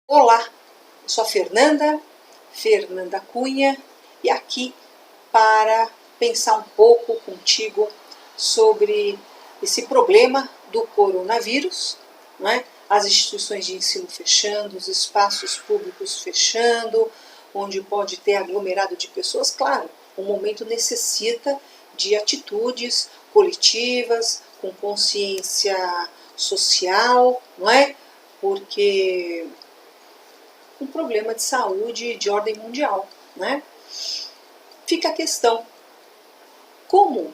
Olá, eu sou a Fernanda Cunha, e aqui para pensar um pouco contigo sobre esse problema do coronavírus, não é? As instituições de ensino fechando, os espaços públicos fechando, onde pode ter aglomerado de pessoas. Claro, o momento necessita de atitudes coletivas, com consciência social, não é? Porque um problema de saúde de ordem mundial, né? Fica a questão, como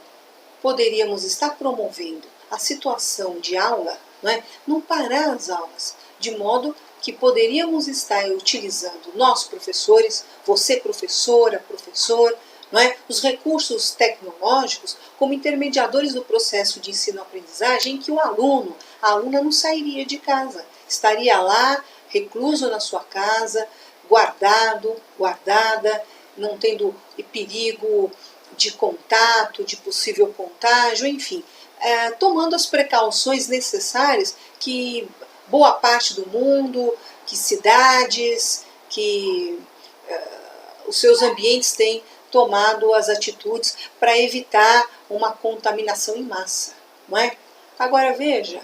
poderíamos estar promovendo a situação de aula, né? Não parar as aulas, de modo que poderíamos estar utilizando nós professores, você professora, professor, não é? Os recursos tecnológicos como intermediadores do processo de ensino-aprendizagem, em que a aluna não sairia de casa, estaria lá recluso na sua casa, guardado, guardada, não tendo perigo de contato, de possível contágio, enfim, tomando as precauções necessárias que boa parte do mundo, que cidades, que os seus ambientes têm tomado as atitudes para evitar uma contaminação em massa, não é? Agora veja,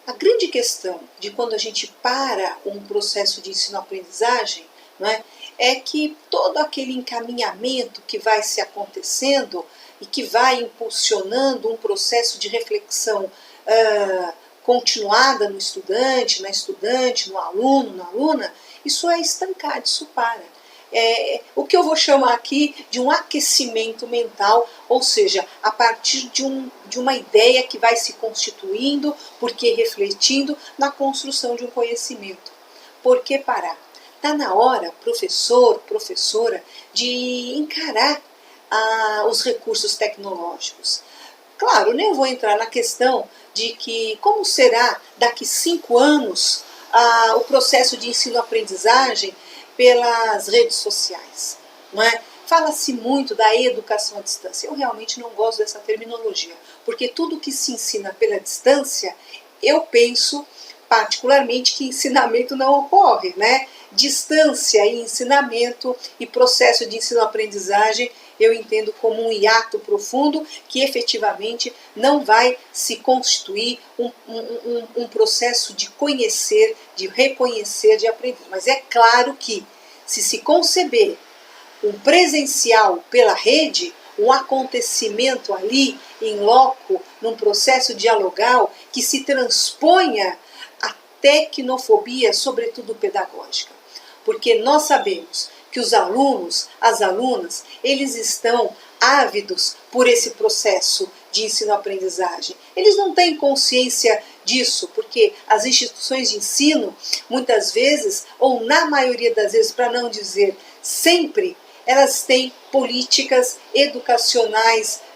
a grande questão de quando a gente para um processo de ensino-aprendizagem, não é que todo aquele encaminhamento que vai se acontecendo e que vai impulsionando um processo de reflexão continuada no estudante, na estudante, no aluno, na aluna, isso é estancado, isso para. O que eu vou chamar aqui de um aquecimento mental, ou seja, a partir de uma ideia que vai se constituindo, porque refletindo na construção de um conhecimento. Por que parar? Está na hora, professor, professora, de encarar os recursos tecnológicos. Claro, nem vou entrar na questão de que como será daqui 5 anos o processo de ensino-aprendizagem pelas redes sociais, não é? Fala-se muito da educação à distância. Eu realmente não gosto dessa terminologia, porque tudo que se ensina pela distância, eu penso particularmente que ensinamento não ocorre, né? Distância e ensinamento e processo de ensino-aprendizagem eu entendo como um hiato profundo que efetivamente não vai se constituir um processo de conhecer, de reconhecer, de aprender. Mas é claro que se conceber um presencial pela rede, um acontecimento ali, em loco, num processo dialogal que se transponha a tecnofobia, sobretudo pedagógica. Porque nós sabemos que os alunos, as alunas, eles estão ávidos por esse processo de ensino-aprendizagem. Eles não têm consciência disso, porque as instituições de ensino, muitas vezes, ou na maioria das vezes, para não dizer sempre, elas têm políticas educacionais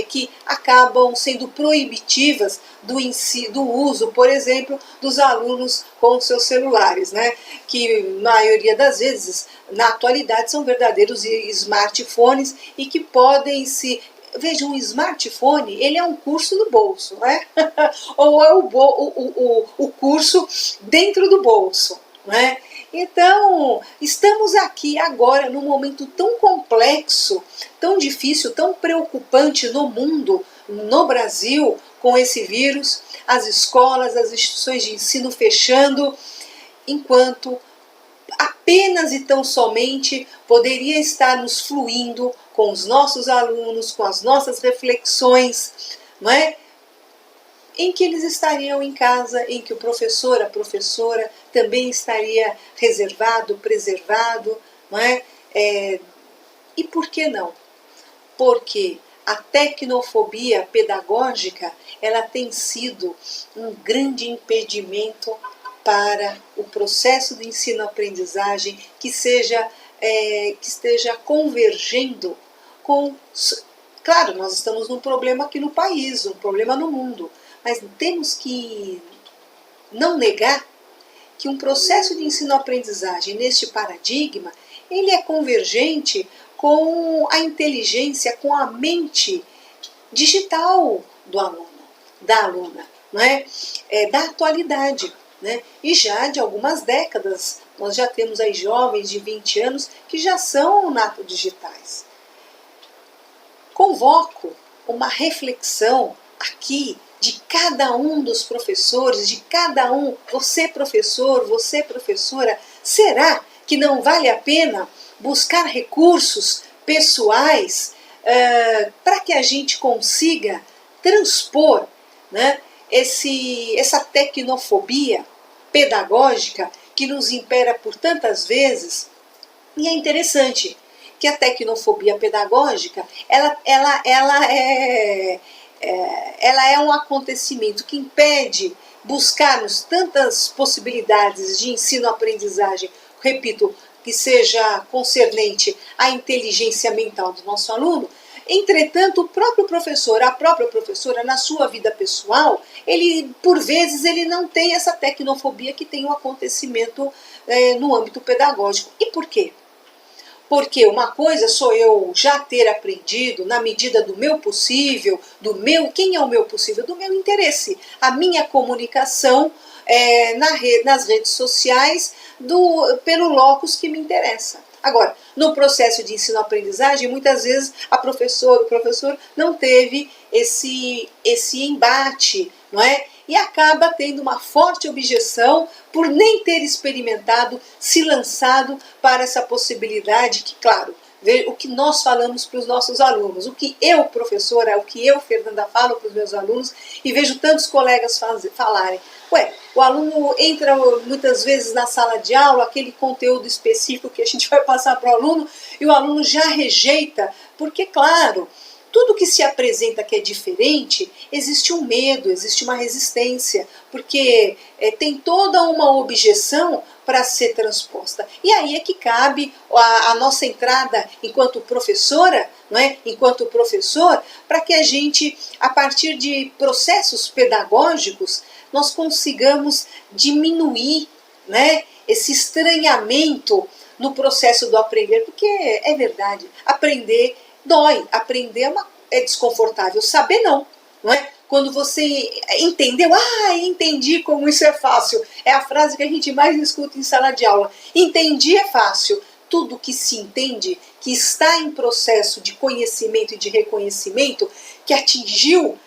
que acabam sendo proibitivas do uso, por exemplo, dos alunos com seus celulares, né? Que, na maioria das vezes, na atualidade, são verdadeiros smartphones e que podem se... Veja, um smartphone, ele é um curso no bolso, né? Ou é o curso dentro do bolso, né? Então, estamos aqui agora num momento tão complexo, tão difícil, tão preocupante no mundo, no Brasil, com esse vírus, as escolas, as instituições de ensino fechando, enquanto apenas e tão somente poderia estar nos fluindo com os nossos alunos, com as nossas reflexões, não é? Em que eles estariam em casa, em que o professor, a professora também estaria reservado, preservado, não é? E por que não? Porque a tecnofobia pedagógica, ela tem sido um grande impedimento para o processo de ensino-aprendizagem que esteja convergendo com... Claro, nós estamos num problema aqui no país, um problema no mundo, mas temos que não negar que um processo de ensino-aprendizagem neste paradigma, ele é convergente com a inteligência, com a mente digital do aluno. da aluna, não é? Da atualidade, né? E já de algumas décadas, nós já temos aí jovens de 20 anos que já são nato digitais. Convoco uma reflexão aqui de cada um dos professores, de cada um, você professor, você professora, será que não vale a pena buscar recursos pessoais para que a gente consiga transpor, né, essa tecnofobia pedagógica que nos impera por tantas vezes? E é interessante que a tecnofobia pedagógica ela é um acontecimento que impede buscarmos tantas possibilidades de ensino-aprendizagem, repito, que seja concernente à inteligência mental do nosso aluno. Entretanto, o próprio professor, a própria professora, na sua vida pessoal, por vezes, ele não tem essa tecnofobia que tem o acontecimento no âmbito pedagógico. E por quê? Porque uma coisa sou eu já ter aprendido na medida do meu possível, quem é o meu possível? Do meu interesse, a minha comunicação nas redes sociais, pelo locus que me interessa. Agora, no processo de ensino-aprendizagem, muitas vezes o professor não teve esse embate, não é? E acaba tendo uma forte objeção por nem ter experimentado, se lançado para essa possibilidade que, claro, o que nós falamos para os nossos alunos, o que eu, professora, o que eu, Fernanda, falo para os meus alunos, e vejo tantos colegas falarem. O aluno entra muitas vezes na sala de aula, aquele conteúdo específico que a gente vai passar para o aluno, e o aluno já rejeita, porque, claro, tudo que se apresenta que é diferente, existe um medo, existe uma resistência, porque tem toda uma objeção para ser transposta. E aí é que cabe a nossa entrada enquanto professora, não é? Enquanto professor, para que a gente, a partir de processos pedagógicos, nós consigamos diminuir, né, esse estranhamento no processo do aprender, porque é verdade, aprender dói, aprender é desconfortável, saber não é? Quando você entendeu, entendi como isso é fácil, é a frase que a gente mais escuta em sala de aula, entendi é fácil. Tudo que se entende, que está em processo de conhecimento e de reconhecimento, que atingiu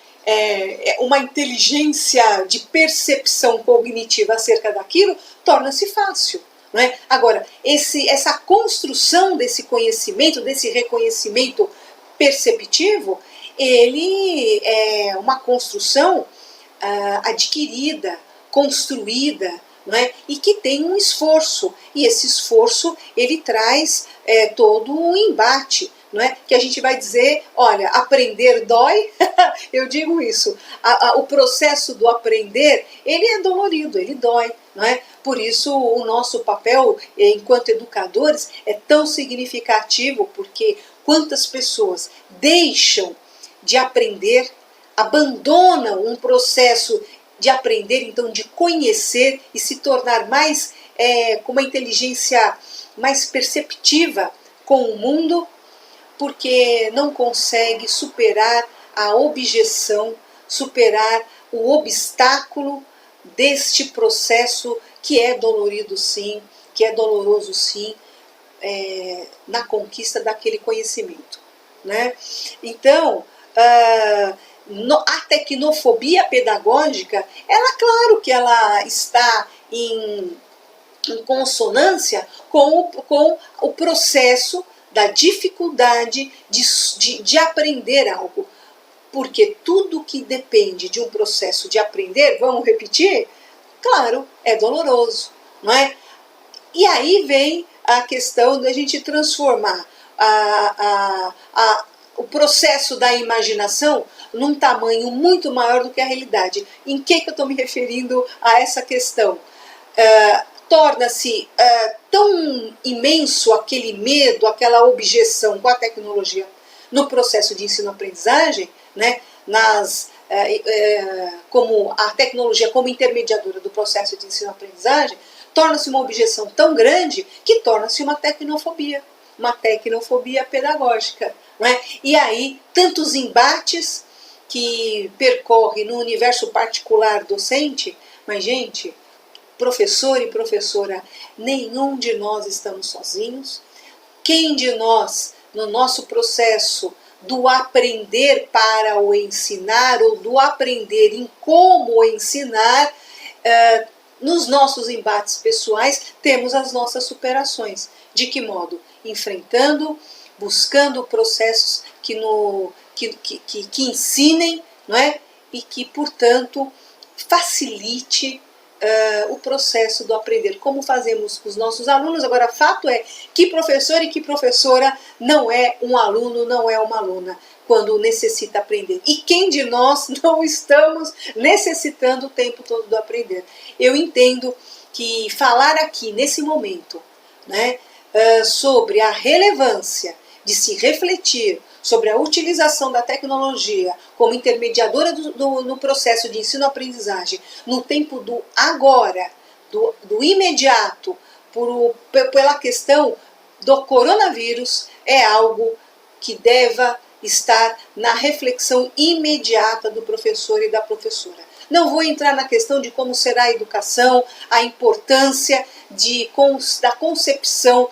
uma inteligência de percepção cognitiva acerca daquilo, torna-se fácil. Não é? Agora, essa construção desse conhecimento, desse reconhecimento perceptivo, ele é uma construção adquirida, construída, não é? E que tem um esforço, e esse esforço ele traz todo um embate, não é? Que a gente vai dizer, olha, aprender dói, eu digo isso, o processo do aprender, ele é dolorido, ele dói, não é? Por isso o nosso papel enquanto educadores é tão significativo, porque quantas pessoas deixam de aprender, abandonam um processo de aprender, então de conhecer e se tornar mais com uma inteligência mais perceptiva com o mundo, porque não consegue superar a objeção, superar o obstáculo deste processo que é dolorido sim, que é doloroso sim, na conquista daquele conhecimento, né? Então, a tecnofobia pedagógica, claro que ela está em consonância com o processo da dificuldade de aprender algo. Porque tudo que depende de um processo de aprender, vamos repetir, claro, é doloroso, não é? E aí vem a questão da gente transformar o processo da imaginação num tamanho muito maior do que a realidade. Em que eu estou me referindo a essa questão? Torna-se tão imenso aquele medo, aquela objeção com a tecnologia no processo de ensino-aprendizagem, né, como a tecnologia como intermediadora do processo de ensino-aprendizagem, torna-se uma objeção tão grande que torna-se uma tecnofobia pedagógica. Não é? E aí, tantos embates, que percorre no universo particular docente, mas, gente, professor e professora, nenhum de nós estamos sozinhos. Quem de nós, no nosso processo do aprender para o ensinar, ou do aprender em como ensinar, nos nossos embates pessoais, temos as nossas superações. De que modo? Enfrentando, buscando processos que ensinem, não é? E que, portanto, facilite o processo do aprender. Como fazemos com os nossos alunos. Agora, fato é que professor e que professora não é um aluno, não é uma aluna, quando necessita aprender. E quem de nós não estamos necessitando o tempo todo do aprender? Eu entendo que falar aqui, nesse momento, né, sobre a relevância de se refletir sobre a utilização da tecnologia como intermediadora no processo de ensino-aprendizagem, no tempo do agora, do imediato, pela questão do coronavírus, é algo que deva estar na reflexão imediata do professor e da professora. Não vou entrar na questão de como será a educação, a importância da concepção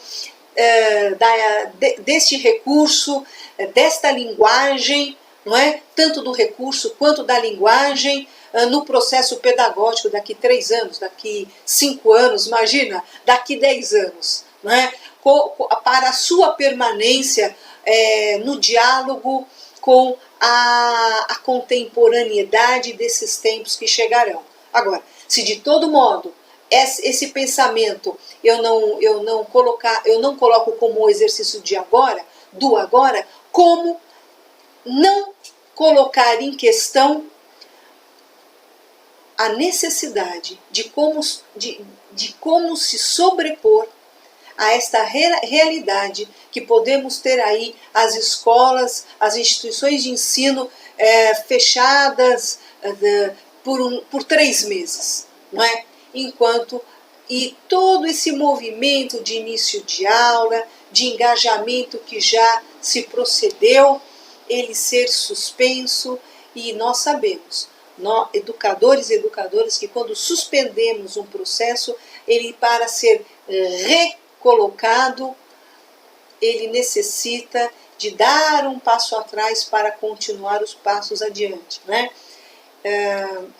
deste recurso, desta linguagem, não é? Tanto do recurso quanto da linguagem, no processo pedagógico daqui 3 anos, daqui 5 anos, imagina, daqui 10 anos, não é? Para a sua permanência no diálogo com a contemporaneidade desses tempos que chegarão. Agora, se de todo modo esse pensamento eu não coloco como o exercício de agora, do agora, como não colocar em questão a necessidade de como se sobrepor a esta realidade que podemos ter aí as escolas, as instituições de ensino fechadas por 3 meses, não é? E todo esse movimento de início de aula, de engajamento que já se procedeu, ele ser suspenso, e nós sabemos, educadores e educadoras, que quando suspendemos um processo, ele, para ser recolocado, ele necessita de dar um passo atrás para continuar os passos adiante, né?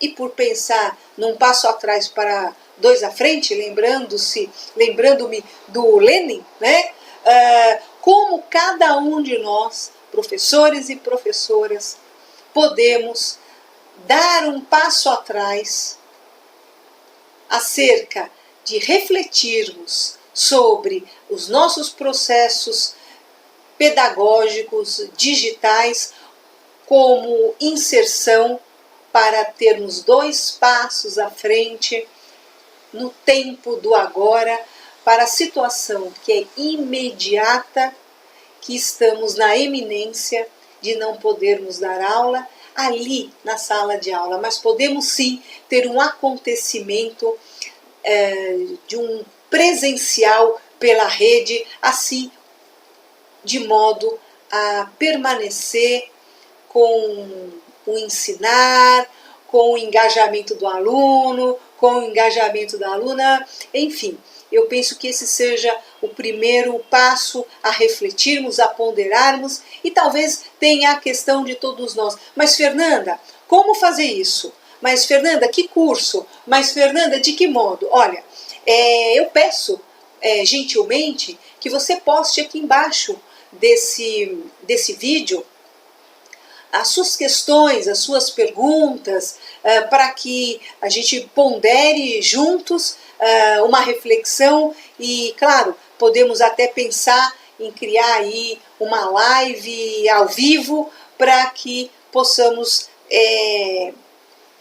E por pensar num passo atrás para 2 à frente, lembrando-me do Lenin, né? Como cada um de nós, professores e professoras, podemos dar um passo atrás acerca de refletirmos sobre os nossos processos pedagógicos digitais como inserção, para termos 2 passos à frente no tempo do agora, para a situação que é imediata, que estamos na iminência de não podermos dar aula ali na sala de aula, mas podemos sim ter um acontecimento de um presencial pela rede, assim, de modo a permanecer com o ensinar, com o engajamento do aluno, com o engajamento da aluna, enfim. Eu penso que esse seja o primeiro passo a refletirmos, a ponderarmos, e talvez tenha a questão de todos nós. Mas, Fernanda, como fazer isso? Mas, Fernanda, que curso? Mas, Fernanda, de que modo? Olha, eu peço gentilmente que você poste aqui embaixo desse vídeo as suas questões, as suas perguntas, para que a gente pondere juntos uma reflexão e, claro, podemos até pensar em criar aí uma live ao vivo para que possamos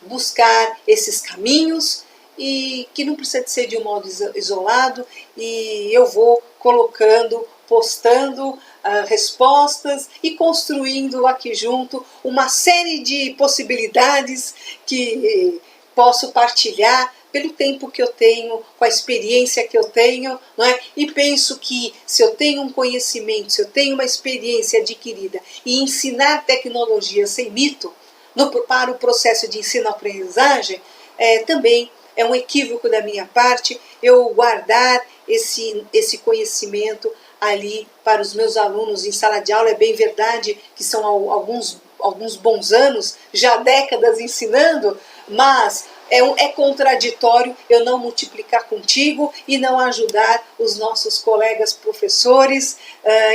buscar esses caminhos, e que não precisa de ser de um modo isolado, e eu vou colocando, postando respostas e construindo aqui junto uma série de possibilidades que posso partilhar pelo tempo que eu tenho, com a experiência que eu tenho, não é? E penso que se eu tenho um conhecimento, se eu tenho uma experiência adquirida e ensinar tecnologia sem mito, para o processo de ensino-aprendizagem, também é um equívoco da minha parte eu guardar esse conhecimento ali para os meus alunos em sala de aula. É bem verdade que são alguns bons anos, já décadas ensinando, mas é contraditório eu não multiplicar contigo e não ajudar os nossos colegas professores.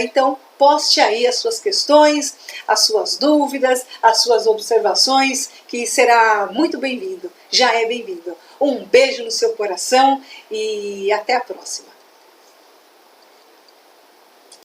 Então, poste aí as suas questões, as suas dúvidas, as suas observações, que será muito bem-vindo, já é bem-vindo. Um beijo no seu coração e até a próxima.